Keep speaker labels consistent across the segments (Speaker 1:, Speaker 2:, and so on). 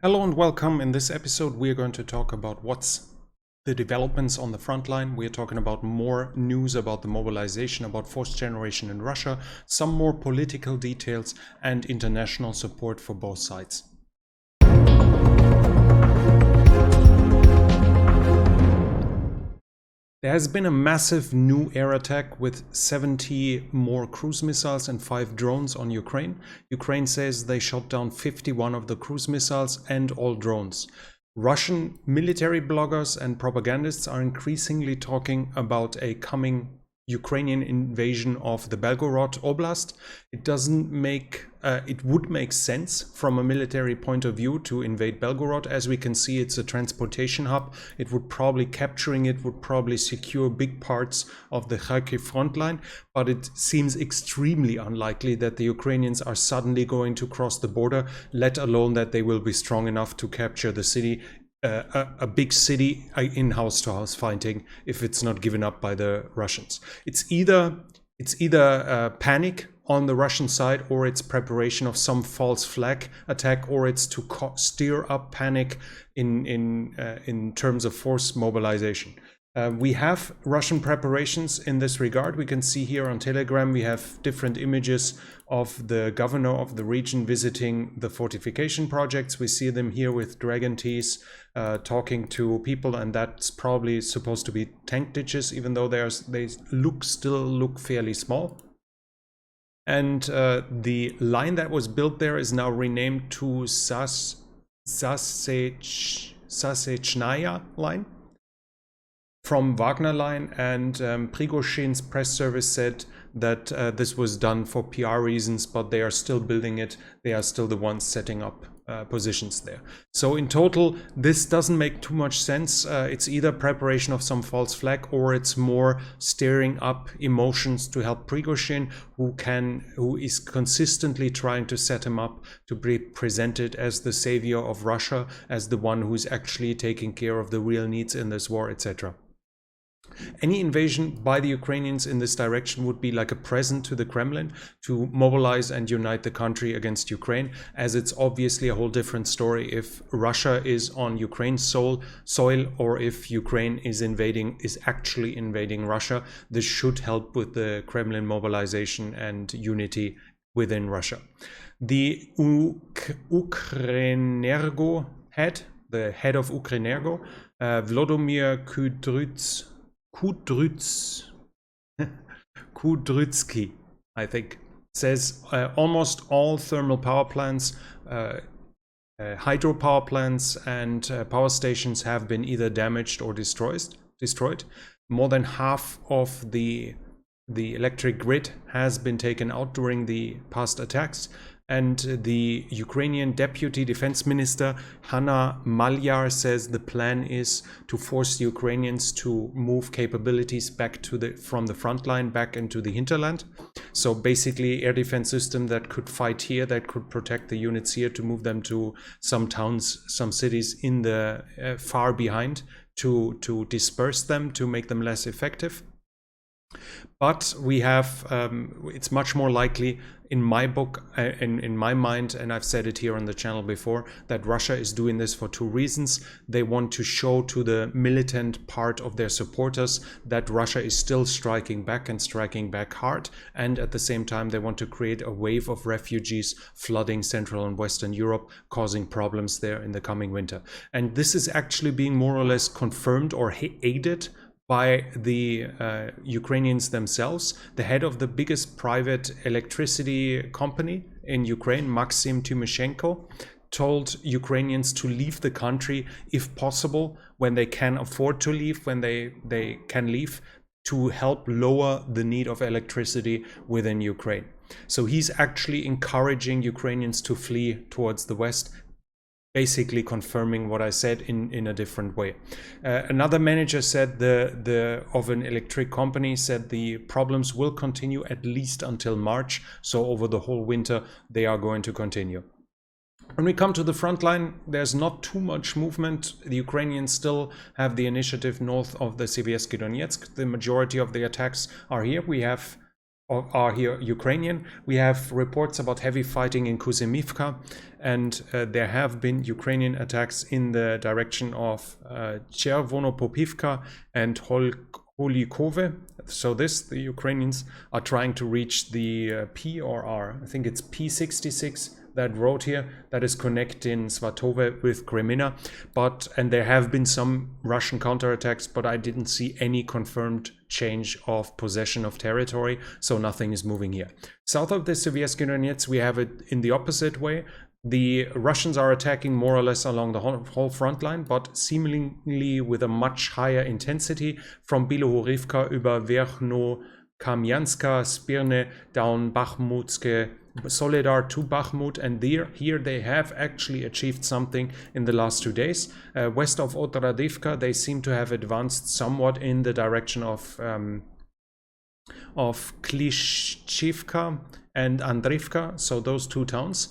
Speaker 1: Hello and welcome. In this episode, we are going to talk about what's the developments on the front line. We are talking about more news about the mobilization, about fourth generation in Russia, some more political details, and international support for both sides. There has been a massive new air attack with 70 more cruise missiles and 5 drones on Ukraine. Ukraine says they shot down 51 of the cruise missiles and all drones. Russian military bloggers and propagandists are increasingly talking about a coming Ukrainian invasion of the Belgorod Oblast. It would make sense from a military point of view to invade Belgorod. As we can see, it's a transportation hub. It would probably secure big parts of the Kharkiv front line, but it seems extremely unlikely that the Ukrainians are suddenly going to cross the border, let alone that they will be strong enough to capture the city. A big city in house-to-house fighting if it's not given up by the Russians. It's either panic on the Russian side, or it's preparation of some false flag attack, or it's to stir up panic in terms of force mobilization. We have Russian preparations in this regard. We can see here on Telegram, we have different images of the governor of the region visiting the fortification projects. We see them here with dragon teeth talking to people, and that's probably supposed to be tank ditches, even though they still look fairly small. And the line that was built there is now renamed to Zasechnaya line, from Wagner line, and Prigozhin's press service said that this was done for PR reasons, but they are still building it. They are still the ones setting up positions there. So in total, this doesn't make too much sense. It's either preparation of some false flag, or it's more stirring up emotions to help Prigozhin, who is consistently trying to set him up to be presented as the savior of Russia, as the one who's actually taking care of the real needs in this war, etc. Any invasion by the Ukrainians in this direction would be like a present to the Kremlin to mobilize and unite the country against Ukraine, as it's obviously a whole different story if Russia is on Ukraine's soil, or if Ukraine is actually invading Russia. This should help with the Kremlin mobilization and unity within Russia. The Ukrenergo head, the head of Ukrenergo, Volodymyr Kudrytsky, I think, says almost all thermal power plants, hydropower plants, and power stations have been either damaged or destroyed. More than half of the electric grid has been taken out during the past attacks. And the Ukrainian Deputy Defense Minister Hanna Malyar says the plan is to force the Ukrainians to move capabilities back from the front line back into the hinterland. So basically air defense system that could fight here, that could protect the units here, to move them to some towns, some cities in the far behind, to disperse them, to make them less effective. But we have, it's much more likely in my book, in my mind, and I've said it here on the channel before, that Russia is doing this for two reasons. They want to show to the militant part of their supporters that Russia is still striking back, and striking back hard. And at the same time, they want to create a wave of refugees flooding Central and Western Europe, causing problems there in the coming winter. And this is actually being more or less confirmed or aided by the Ukrainians themselves. The head of the biggest private electricity company in Ukraine, Maxim Tymoshenko, told Ukrainians to leave the country if possible, when they can afford to leave, when they can leave, to help lower the need of electricity within Ukraine. So he's actually encouraging Ukrainians to flee towards the West, basically confirming what I said in a different way. Another manager said of an electric company said the problems will continue at least until March. So over the whole winter, they are going to continue. When we come to the front line, there's not too much movement. The Ukrainians still have the initiative north of the Siversky Donetsk. The majority of the attacks are here. We have are here Ukrainian. We have reports about heavy fighting in Kuzymivka, and there have been Ukrainian attacks in the direction of Czerwonopopivka and Holikove. So the Ukrainians are trying to reach the P or R, I think it's P66, that road here that is connecting Svatove with Kremina. And there have been some Russian counterattacks, but I didn't see any confirmed change of possession of territory, so nothing is moving here. South of the Svyazhsky Donetsk, we have it in the opposite way. The Russians are attacking more or less along the whole front line, but seemingly with a much higher intensity from Bilohorivka über Verkhno, Kamyanska, Spirne, down Bakhmutske, Soledar to Bakhmut, and here they have actually achieved something in the last 2 days. West of Otradivka, they seem to have advanced somewhat in the direction of Klishchivka and Andrivka, so those two towns.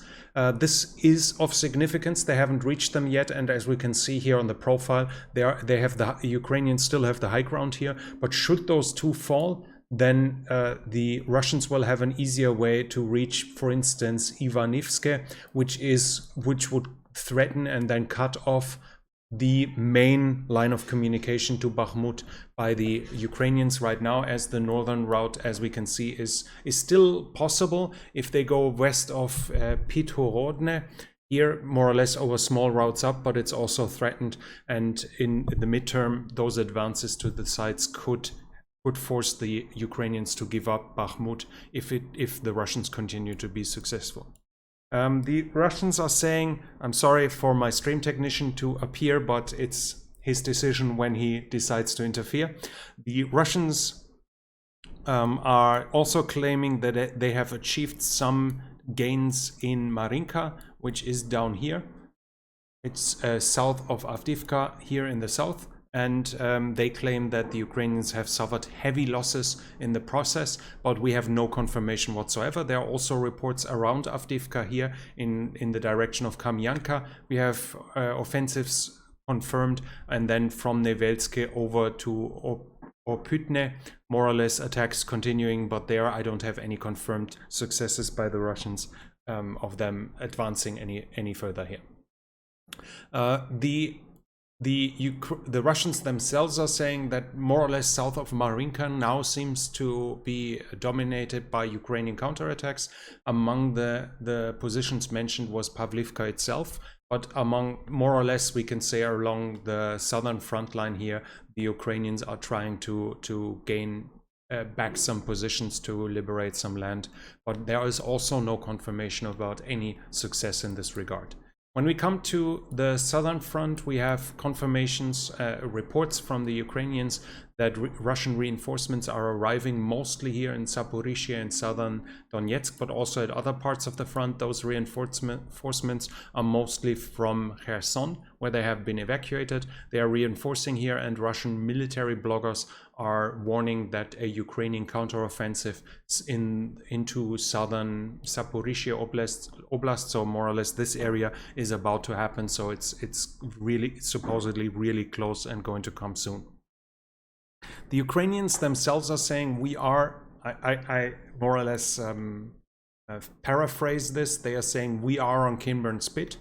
Speaker 1: This is of significance. They haven't reached them yet, and as we can see here on the profile, the Ukrainians still have the high ground here. But should those two fall, then the Russians will have an easier way to reach, for instance, Ivanivske, which would threaten and then cut off the main line of communication to Bakhmut by the Ukrainians right now, as the northern route, as we can see, is still possible if they go west of Pithorodne. Here, more or less over small routes up, but it's also threatened, and in the midterm, those advances to the sides could force the Ukrainians to give up Bakhmut if the Russians continue to be successful. The Russians are saying, I'm sorry for my stream technician to appear, but it's his decision when he decides to interfere. The Russians are also claiming that they have achieved some gains in Marinka, which is down here. It's south of Avdiivka, here in the south. And they claim that the Ukrainians have suffered heavy losses in the process, but we have no confirmation whatsoever. There are also reports around Avdiivka here in the direction of Kamyanka. We have offensives confirmed, and then from Nevelske over to Opytne, more or less attacks continuing, but there I don't have any confirmed successes by the Russians of them advancing any further here. The Russians themselves are saying that more or less south of Marinka now seems to be dominated by Ukrainian counterattacks. Among the positions mentioned was Pavlivka itself, but among more or less we can say along the southern front line here, the Ukrainians are trying to gain back some positions to liberate some land, but there is also no confirmation about any success in this regard. When we come to the southern front, we have confirmations, reports from the Ukrainians that Russian reinforcements are arriving mostly here in Zaporizhia and southern Donetsk, but also at other parts of the front. Those reinforcements are mostly from Kherson, where they have been evacuated. They are reinforcing here, and Russian military bloggers are warning that a Ukrainian counteroffensive into southern Zaporizhia Oblast, so more or less this area, is about to happen. So it's really supposedly really close and going to come soon. The Ukrainians themselves are saying I more or less paraphrase this. They are saying we are on Kinburn Spit,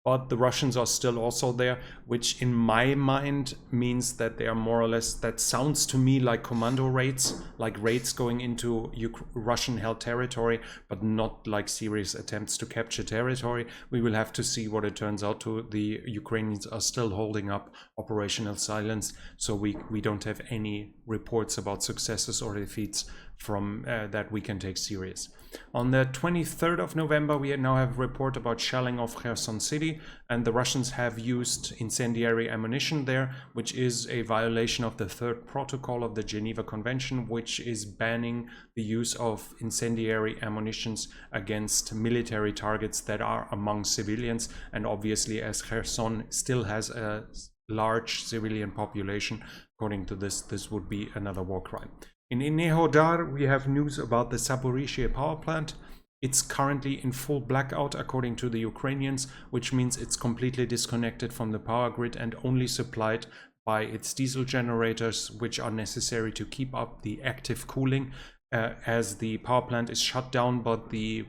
Speaker 1: but the Russians are still also there, which in my mind means that they are more or less, that sounds to me like commando raids, like raids going into Russian-held territory, but not like serious attempts to capture territory. We will have to see what it turns out to. The Ukrainians are still holding up operational silence, so we don't have any reports about successes or defeats from that we can take serious. On the 23rd of November, we now have a report about shelling of Kherson city, and the Russians have used incendiary ammunition there, which is a violation of the third protocol of the Geneva Convention, which is banning the use of incendiary ammunitions against military targets that are among civilians. And obviously, as Kherson still has a large civilian population, according to this would be another war crime. In Nehodar, we have news about the Zaporizhia power plant. It's currently in full blackout, according to the Ukrainians, which means it's completely disconnected from the power grid and only supplied by its diesel generators, which are necessary to keep up the active cooling. as the power plant is shut down, but the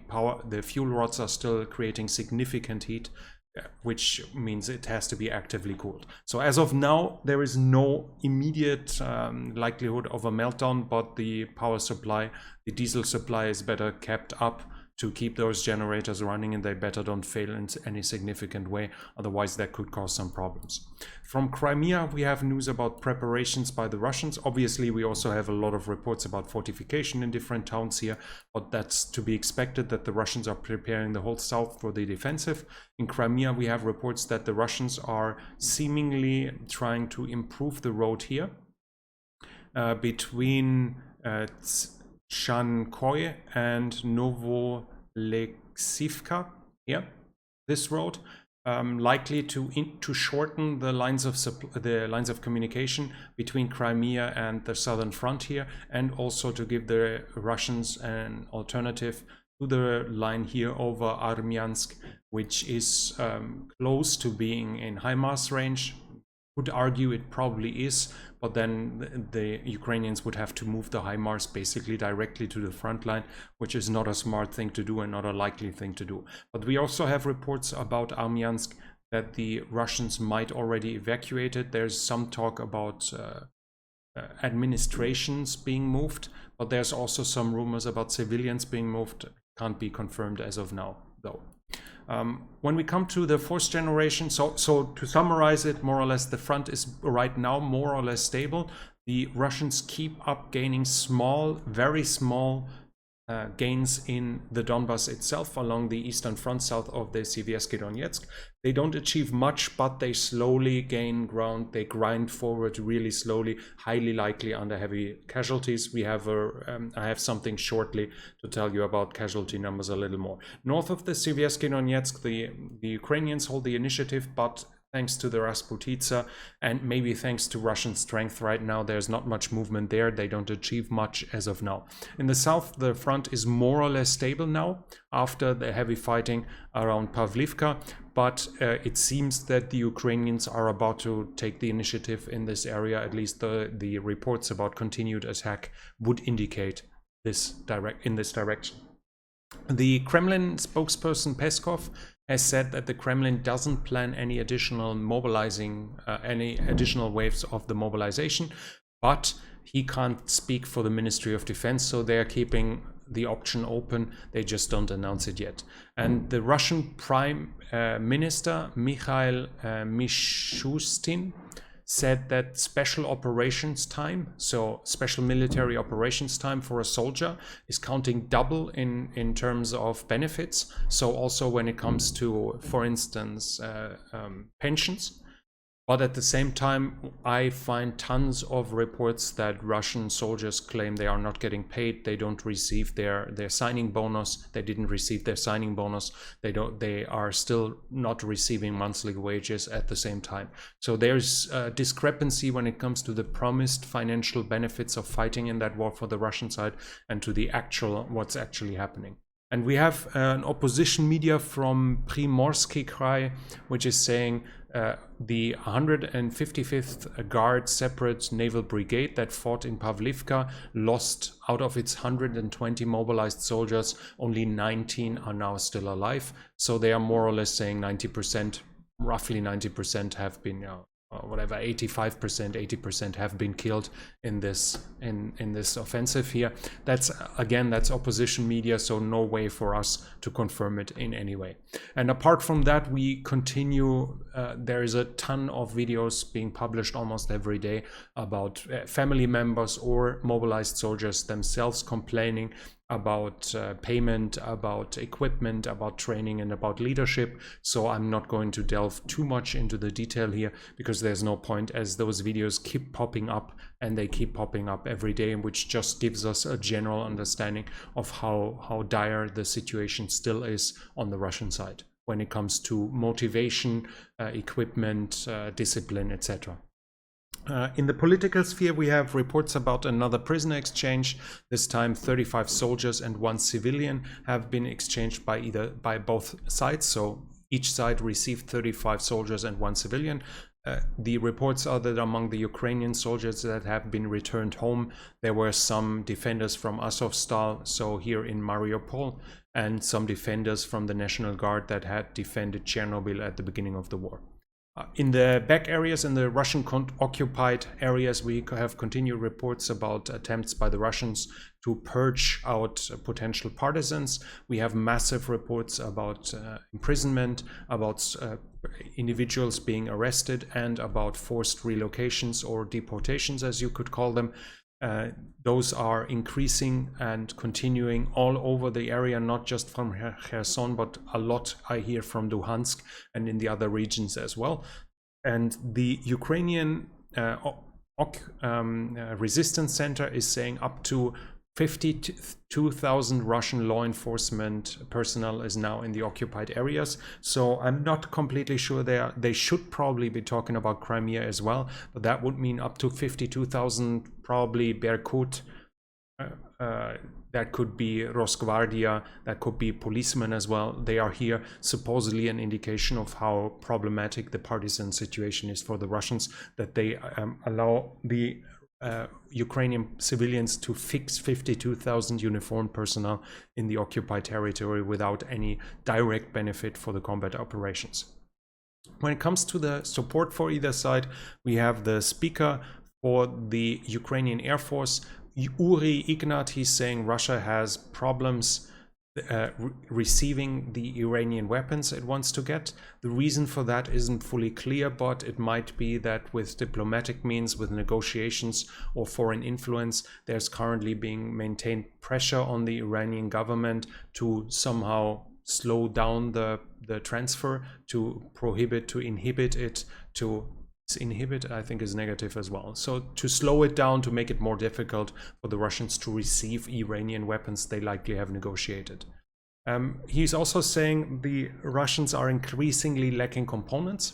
Speaker 1: fuel rods are still creating significant heat, which means it has to be actively cooled. So as of now, there is no immediate likelihood of a meltdown, but the power supply, the diesel supply, is better kept up to keep those generators running, and they better don't fail in any significant way, otherwise that could cause some problems. From Crimea, we have news about preparations by the Russians. Obviously, we also have a lot of reports about fortification in different towns here, but that's to be expected, that the Russians are preparing the whole south for the defensive. In Crimea, we have reports that the Russians are seemingly trying to improve the road here between Tshankoye and Novoleksivka. Yeah, this road, likely to shorten the lines of communication between Crimea and the southern front here, and also to give the Russians an alternative to the line here over Armyansk, which is close to being in HIMARS range. Would argue it probably is, but then the Ukrainians would have to move the HIMARS basically directly to the front line, which is not a smart thing to do and not a likely thing to do. But we also have reports about Armyansk that the Russians might already evacuate it. There's some talk about administrations being moved, but there's also some rumors about civilians being moved. Can't be confirmed as of now, though. When we come to the fourth generation, so to summarize it, more or less, the front is right now more or less stable. The Russians keep up gaining small, very small gains in the Donbas itself along the eastern front south of the Siversky Donetsk. They don't achieve much, but they slowly gain ground. They grind forward really slowly, highly likely under heavy casualties. We have I have something shortly to tell you about casualty numbers a little more. North of the Siversky Donetsk, the Ukrainians hold the initiative, but thanks to the Rasputitsa and maybe thanks to Russian strength right now, there's not much movement there. They don't achieve much as of now. In the south, the front is more or less stable now after the heavy fighting around Pavlivka, but it seems that the Ukrainians are about to take the initiative in this area. At least the reports about continued attack would indicate this in this direction. The Kremlin spokesperson Peskov has said that the Kremlin doesn't plan any additional any additional waves of the mobilization, but he can't speak for the Ministry of Defense, so they're keeping the option open. They just don't announce it yet. And the Russian Prime Minister Mikhail Mishustin said that special operations time, so special military operations time for a soldier, is counting double in terms of benefits. So also when it comes to, for instance, pensions. But at the same time, I find tons of reports that Russian soldiers claim they are not getting paid. They don't receive their signing bonus. They didn't receive their signing bonus. They are still not receiving monthly wages at the same time. So there's a discrepancy when it comes to the promised financial benefits of fighting in that war for the Russian side and to the what's actually happening. And we have an opposition media from Primorsky Krai, which is saying the 155th Guard Separate Naval Brigade that fought in Pavlivka lost, out of its 120 mobilized soldiers, only 19 are now still alive. So they are more or less saying 90%, roughly 90% have been, whatever, 85%, 80% have been killed in this offensive here. That's opposition media, so no way for us to confirm it in any way. And apart from that, we continue. There is a ton of videos being published almost every day about family members or mobilized soldiers themselves complaining about payment, about equipment, about training, and about leadership. So I'm not going to delve too much into the detail here because there's no point, as those videos keep popping up, and they keep popping up every day, which just gives us a general understanding of how dire the situation still is on the Russian side when it comes to motivation, equipment, discipline, etc. In the political sphere, we have reports about another prisoner exchange. This time 35 soldiers and 1 civilian have been exchanged by both sides. So each side received 35 soldiers and 1 civilian. The reports are that among the Ukrainian soldiers that have been returned home, there were some defenders from Azovstal, so here in Mariupol, and some defenders from the National Guard that had defended Chernobyl at the beginning of the war. In the back areas, in the Russian occupied areas, we have continued reports about attempts by the Russians to purge out potential partisans. We have massive reports about imprisonment, about individuals being arrested, and about forced relocations or deportations, as you could call them. Those are increasing and continuing all over the area, not just from Kherson, but a lot I hear from Luhansk and in the other regions as well. And the Ukrainian Resistance Center is saying up to 52,000 Russian law enforcement personnel is now in the occupied areas. So I'm not completely sure they should probably be talking about Crimea as well, but that would mean up to 52,000, probably Berkut, that could be Rosgvardia, that could be policemen as well. They are here, supposedly an indication of how problematic the partisan situation is for the Russians, that they allow the Ukrainian civilians to fix 52,000 uniformed personnel in the occupied territory without any direct benefit for the combat operations. When it comes to the support for either side, we have the speaker for the Ukrainian Air Force, Uri Ignat. He's saying Russia has problems receiving the Iranian weapons it wants to get. The reason for that isn't fully clear, but it might be that with diplomatic means, with negotiations or foreign influence, there's currently being maintained pressure on the Iranian government to somehow slow down the transfer, to prohibit, to inhibit it, to inhibit, I think, is negative as well. So to slow it down, to make it more difficult for the Russians to receive Iranian weapons they likely have negotiated. He's also saying the Russians are increasingly lacking components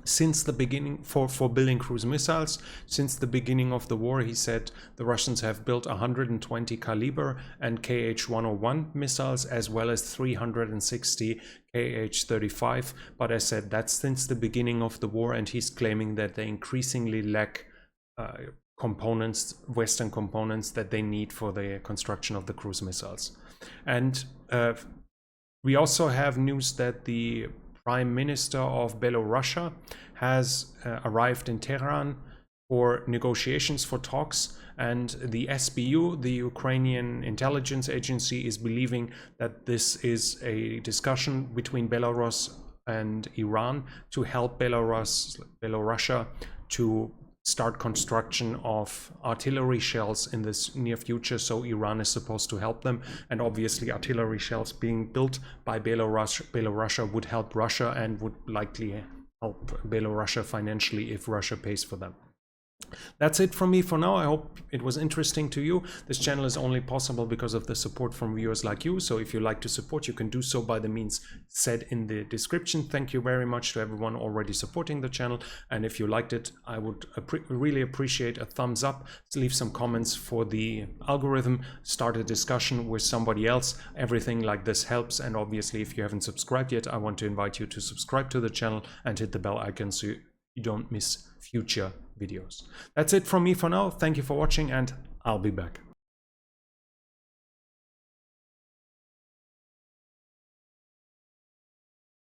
Speaker 1: since the beginning for building cruise missiles. Since the beginning of the war, he said the Russians have built 120 Caliber and KH-101 missiles, as well as 360 KH-35. But I said that's since the beginning of the war, and he's claiming that they increasingly lack components, Western components that they need for the construction of the cruise missiles. And we also have news that the Prime Minister of Belarus has arrived in Tehran for negotiations, for talks, and the SBU, the Ukrainian intelligence agency, is believing that this is a discussion between Belarus and Iran to help Belarus to start construction of artillery shells in this near future. So Iran is supposed to help them, and obviously artillery shells being built by Belarus would help Russia and would likely help Belarus financially if Russia pays for them. That's it from me for now. I hope it was interesting to you. This channel is only possible because of the support from viewers like you. So if you like to support, you can do so by the means said in the description. Thank you very much to everyone already supporting the channel. And if you liked it, I would really appreciate a thumbs up. Leave some comments for the algorithm. Start a discussion with somebody else. Everything like this helps. And obviously, if you haven't subscribed yet, I want to invite you to subscribe to the channel and hit the bell icon so you don't miss future videos. That's it from me for now. Thank you for watching, and I'll be back.